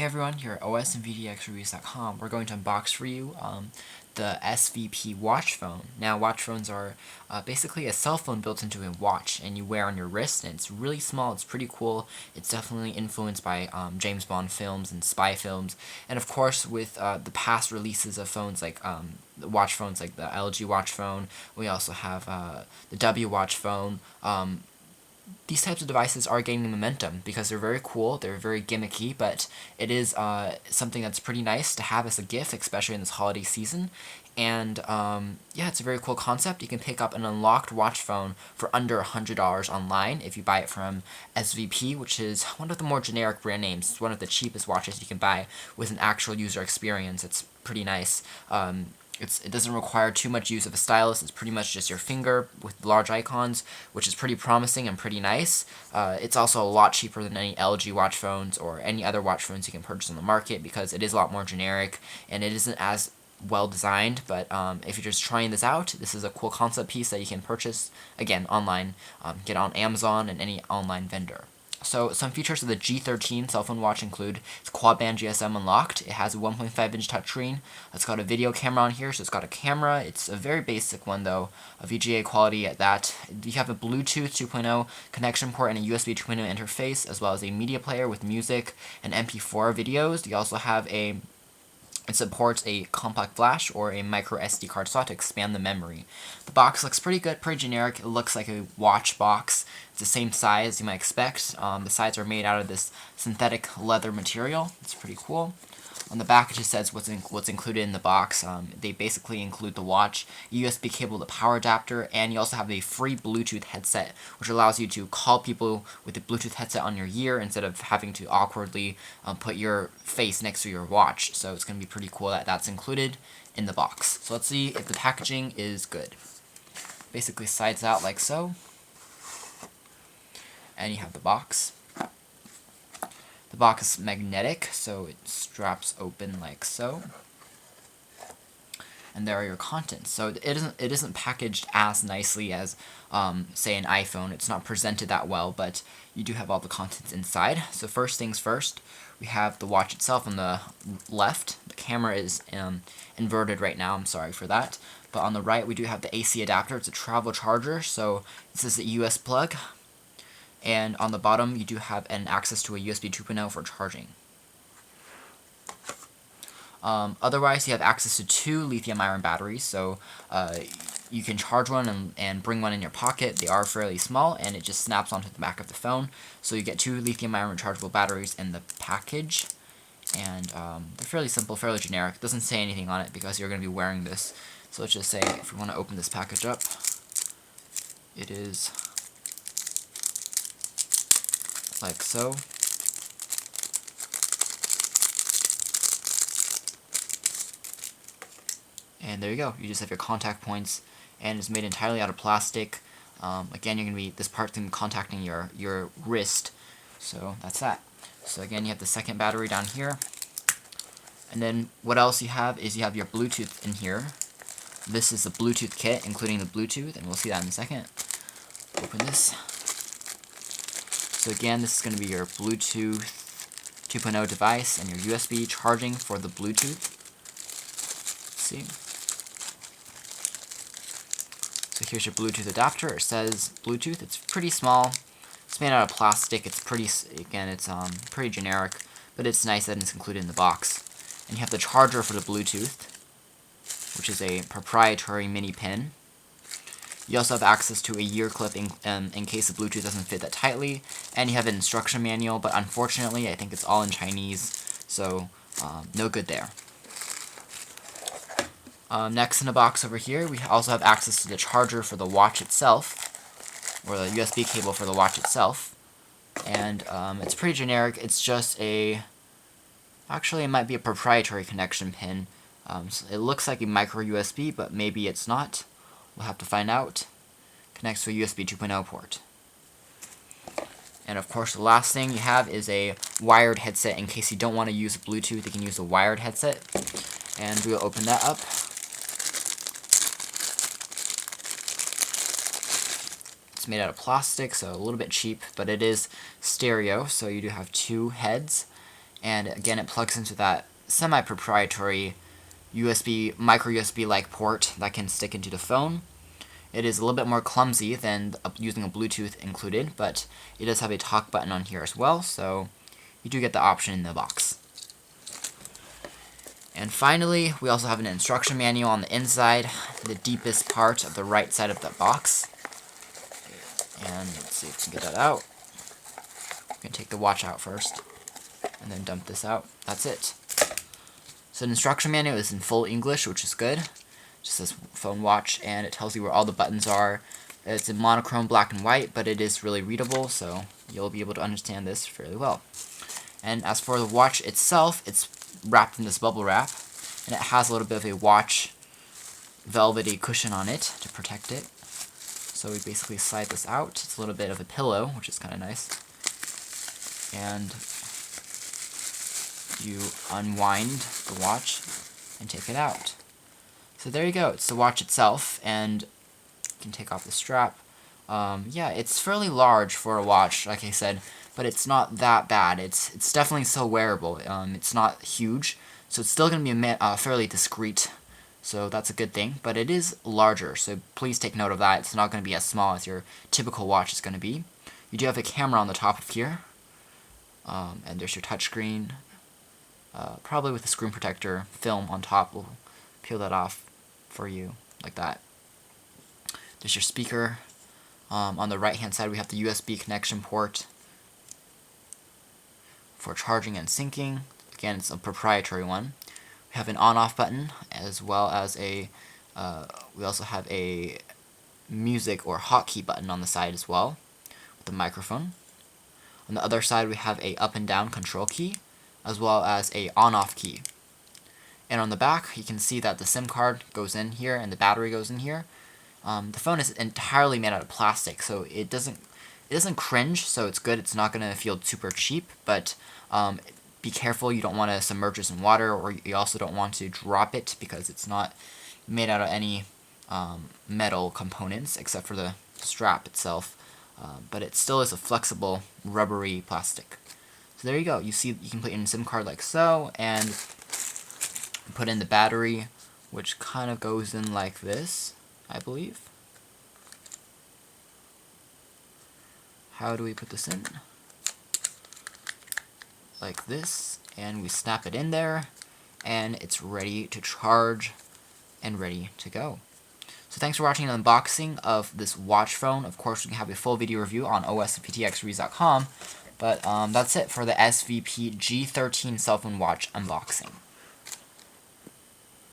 Hey everyone, here at osandvdxreviews.com. We're going to unbox for you the SVP Watch Phone. Now, watch phones are basically a cell phone built into a watch, and you wear on your wrist, and it's really small, it's pretty cool. It's definitely influenced by James Bond films and spy films, and of course with the past releases of phones like the watch phones like the LG Watch Phone. We also have the W Watch Phone. These types of devices are gaining momentum because they're very cool, they're very gimmicky, but it is something that's pretty nice to have as a gift, especially in this holiday season. And yeah, it's a very cool concept. You can pick up an unlocked watch phone for under $100 online if you buy it from SVP, which is one of the more generic brand names. It's one of the cheapest watches you can buy with an actual user experience. It's pretty nice. It doesn't require too much use of a stylus. It's pretty much just your finger with large icons, which is pretty promising and pretty nice. It's also a lot cheaper than any LG watch phones or any other watch phones you can purchase on the market because it is a lot more generic and it isn't as well designed. But if you're just trying this out, this is a cool concept piece that you can purchase, again, online, get on Amazon and any online vendor. So some features of the G13 cell phone watch include it's quad-band GSM unlocked. It has a 1.5-inch touchscreen. It's got a video camera on here, so it's got a camera. It's a very basic one, though, a VGA quality at that. You have a Bluetooth 2.0 connection port and a USB 2.0 interface, as well as a media player with music and MP4 videos. You also have it supports a compact flash or a micro SD card slot to expand the memory. The box looks pretty good, pretty generic. It looks like a watch box. It's the same size you might expect. The sides are made out of this synthetic leather material. It's pretty cool. On the back, it just says what's included in the box. They basically include the watch, a USB cable, the power adapter, and you also have a free Bluetooth headset, which allows you to call people with the Bluetooth headset on your ear instead of having to awkwardly put your face next to your watch. So it's going to be pretty cool that that's included in the box. So let's see if the packaging is good. Basically slides out like so, and you have the box. The box is magnetic, so it straps open like so. And there are your contents. So it isn't packaged as nicely as, say, an iPhone. It's not presented that well, but you do have all the contents inside. So first things first, we have the watch itself on the left. The camera is inverted right now. I'm sorry for that. But on the right, we do have the AC adapter. It's a travel charger. So this is a US plug. And on the bottom, you do have an access to a USB 2.0 for charging. Otherwise, you have access to 2 lithium-ion batteries, so you can charge one and bring one in your pocket. They are fairly small, and it just snaps onto the back of the phone. So you get 2 lithium-ion rechargeable batteries in the package, and they're fairly simple, fairly generic. It doesn't say anything on it because you're going to be wearing this. So let's just say if we want to open this package up, it is like so. And there you go. You just have your contact points, and it's made entirely out of plastic. Again, this part's gonna be contacting your wrist. So that's that. So again, you have the second battery down here. And then what else you have is you have your Bluetooth in here. This is the Bluetooth kit, including the Bluetooth, and we'll see that in a second. Open this. So again, this is going to be your Bluetooth 2.0 device and your USB charging for the Bluetooth. Let's see. So here's your Bluetooth adapter. It says Bluetooth. It's pretty small. It's made out of plastic. It's pretty generic, but it's nice that it's included in the box. And you have the charger for the Bluetooth, which is a proprietary mini pin. You also have access to a ear clip in case the Bluetooth doesn't fit that tightly, and you have an instruction manual, but unfortunately I think it's all in Chinese, so no good there. Next in the box over here, we also have access to the charger for the watch itself, or the USB cable for the watch itself, and it's pretty generic. It's just actually it might be a proprietary connection pin. So it looks like a micro USB, but maybe it's not. We'll have to find out. Connects to a USB 2.0 port. And of course, the last thing you have is a wired headset. In case you don't want to use Bluetooth, you can use a wired headset. And we'll open that up. It's made out of plastic, so a little bit cheap, but it is stereo, so you do have 2 heads. And again, it plugs into that semi-proprietary USB, micro USB-like port that can stick into the phone. It is a little bit more clumsy than using a Bluetooth included, but it does have a talk button on here as well, so you do get the option in the box. And finally, we also have an instruction manual on the inside, the deepest part of the right side of the box. And let's see if we can get that out. We're going to take the watch out first, and then dump this out. That's it. So the instruction manual is in full English, which is good. It just says phone watch, and it tells you where all the buttons are. It's in monochrome black and white, but it is really readable, so you'll be able to understand this fairly well. And as for the watch itself, it's wrapped in this bubble wrap, and it has a little bit of a watch velvety cushion on it to protect it. So we basically slide this out. It's a little bit of a pillow, which is kind of nice. And you unwind the watch and take it out. So there you go. It's the watch itself, and you can take off the strap. Yeah, it's fairly large for a watch, like I said, but it's not that bad. It's definitely still wearable. It's not huge, so it's still going to be fairly discreet. So that's a good thing, but it is larger, so please take note of that. It's not going to be as small as your typical watch is going to be. You do have a camera on the top of here, and there's your touchscreen. Probably with a screen protector film on top. We'll peel that off for you, like that. There's your speaker. On the right hand side we have the USB connection port for charging and syncing. Again, it's a proprietary one. We have an on-off button, as well as we also have a music or hotkey button on the side as well, with the microphone. On the other side we have a up and down control key, as well as a on-off key. And on the back you can see that the SIM card goes in here and the battery goes in here. The phone is entirely made out of plastic, so it doesn't cringe, so it's good. It's not going to feel super cheap, but be careful. You don't want to submerge this in water, or you also don't want to drop it, because it's not made out of any metal components except for the strap itself. But it still is a flexible, rubbery plastic. So there you go. You see, you can put in a SIM card like so, and put in the battery, which kind of goes in like this, I believe. How do we put this in? Like this, and we snap it in there, and it's ready to charge and ready to go. So thanks for watching an unboxing of this watch phone. Of course, we can have a full video review on osvptaccessories.com, but that's it for the SVP G13 cell phone watch unboxing.